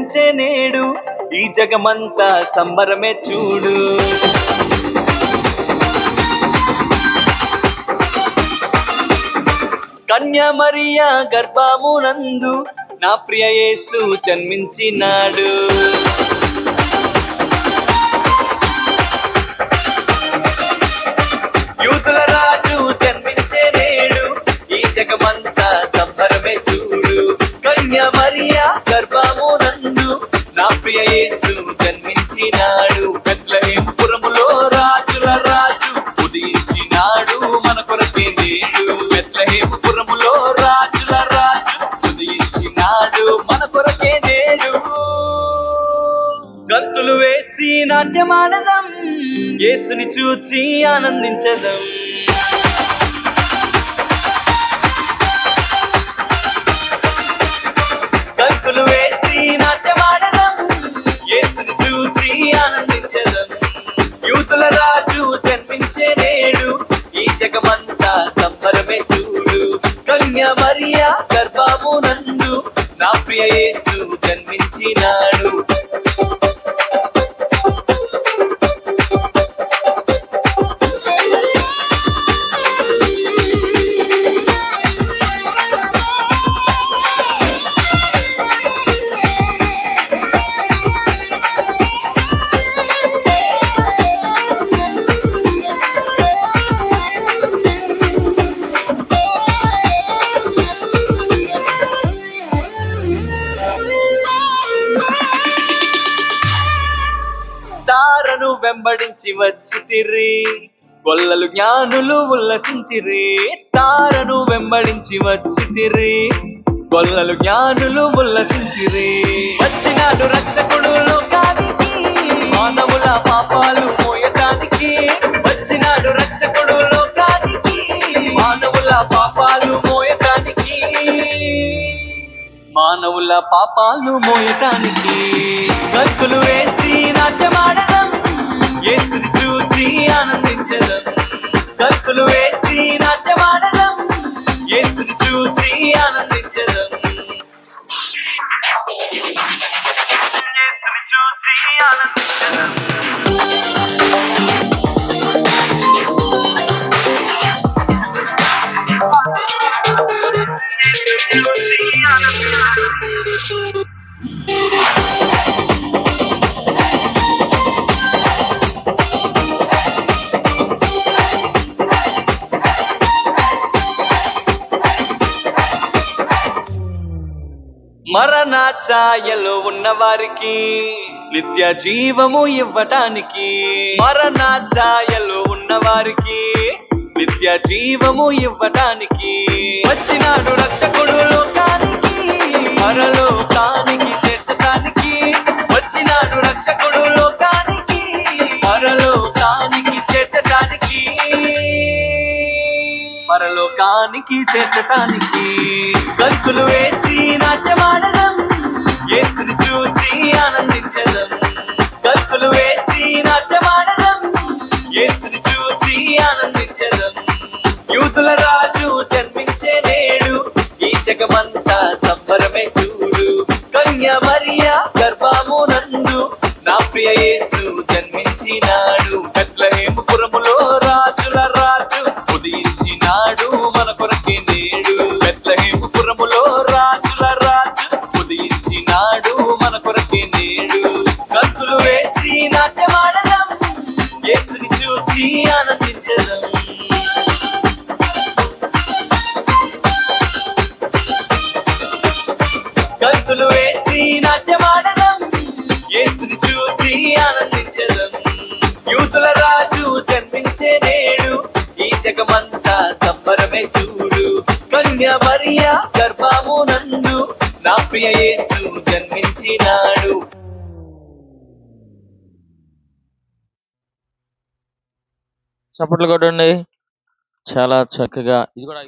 జన్మించే నేడు, ఈ జగమంతా సంబరమే చూడు. కన్యా మరియా గర్భమునందు నా ప్రియ యేసు జన్మించినాడు. యూదుల రాజు జన్మించే నేడు, ఈ జగమంతా సంబరమే చూడు. కన్యా మరియా గర్భమునందు నా ప్రియ యేసు జన్మించినాడు. బెత్లెహేము పురములో రాజుల రాజు ఉదయించినాడు మన కొరకే నేడు. బెత్లెహేము పురములో రాజుల రాజు ఉదయించినాడు మన కొరకే నేడు. గంతులు వేసి నాట్యమాడదాం, యేసుని చూచి ఆనందించదాం. గంతులు వేసి నాట్యమాడదాం, యేసుని చూచి ఆనందించదాం. యూదుల రాజు జన్మించే నేడు, ఈ జగమంతా సంబరమే చూడు. కన్యా మరియా గర్భమునందు నా ప్రియ యేసు జన్మించినాడు. తారను వెంబడించి వచ్చితిరి, గొల్లలు జ్ఞానులు ఉల్లసించిరి. తారను వెంబడించి వచ్చితిరి, గొల్లలు జ్ఞానులు ఉల్లసించిరి. వచ్చినాడు రక్షకుడు లోకానికి, మానవుల పాపాలు మోయటానికి. వచ్చినాడు రక్షకుడు లోకానికి, మానవుల పాపాలు మోయటానికి. మానవుల పాపాలు మోయటానికి. గంతులు వేసి నాట్యమాడదాం, యేసుని చూచి ఆనందించదాం. గంతులు వేసి నాట్యమాడదాం, యేసుని చూచి ఆనందించదాం. యేసుని చూచి ఆనందించదాం. మరణ ఛాయలో ఉన్న వారికి నిత్య జీవము ఇవ్వటానికి. మరణ ఛాయలో ఉన్న వారికి నిత్య జీవము ఇవ్వటానికి. వచ్చినాడు రక్షకుడు లోకానికి, పరలోకానికి చేర్చటానికి. వచ్చినాడు రక్షకుడు లోకానికి, పరలోకానికి చేర్చటానికి. పరలోకానికి చేర్చటానికి. గంతులు వేసి నాట్యమాడదాం, యేసుని చూచి ఆనందించదాం. గంతులు వేసి నాట్యమాడదాం, యేసుని చూచి ఆనందించదాం. యూదుల రాజు జన్మించే నేడు, ఈ జగమంతా సంబరమే చూడు. కన్యా మరియా గర్భమునందు నా ప్రియ యేసు జన్మించినాడు. బెత్లెహేము పురములో రాజుల రాజు ఉదయించినాడు మన కొరకే నేడు. బెత్లెహేము పురములో రాజుల రాజు ఉదయించినాడు మన కొరకే నేడు. గంతులు వేసి నాట్యమాడదాం, యేసుని చూచి ఆనందించదాం. గంతులు వేసి నాట్యమాడదాం, యేసుని చూచి ఆనందించదాం. యూదుల రాజు జన్మించే నేడు, ఈ జగమంతా సంబరమే చూడు. కన్యా మరియా గర్భమునందు నా ప్రియ యేసు జన్మించినాడు. చప్పట్లు కొట్టండి. చాలా చక్కగా ఇది కూడా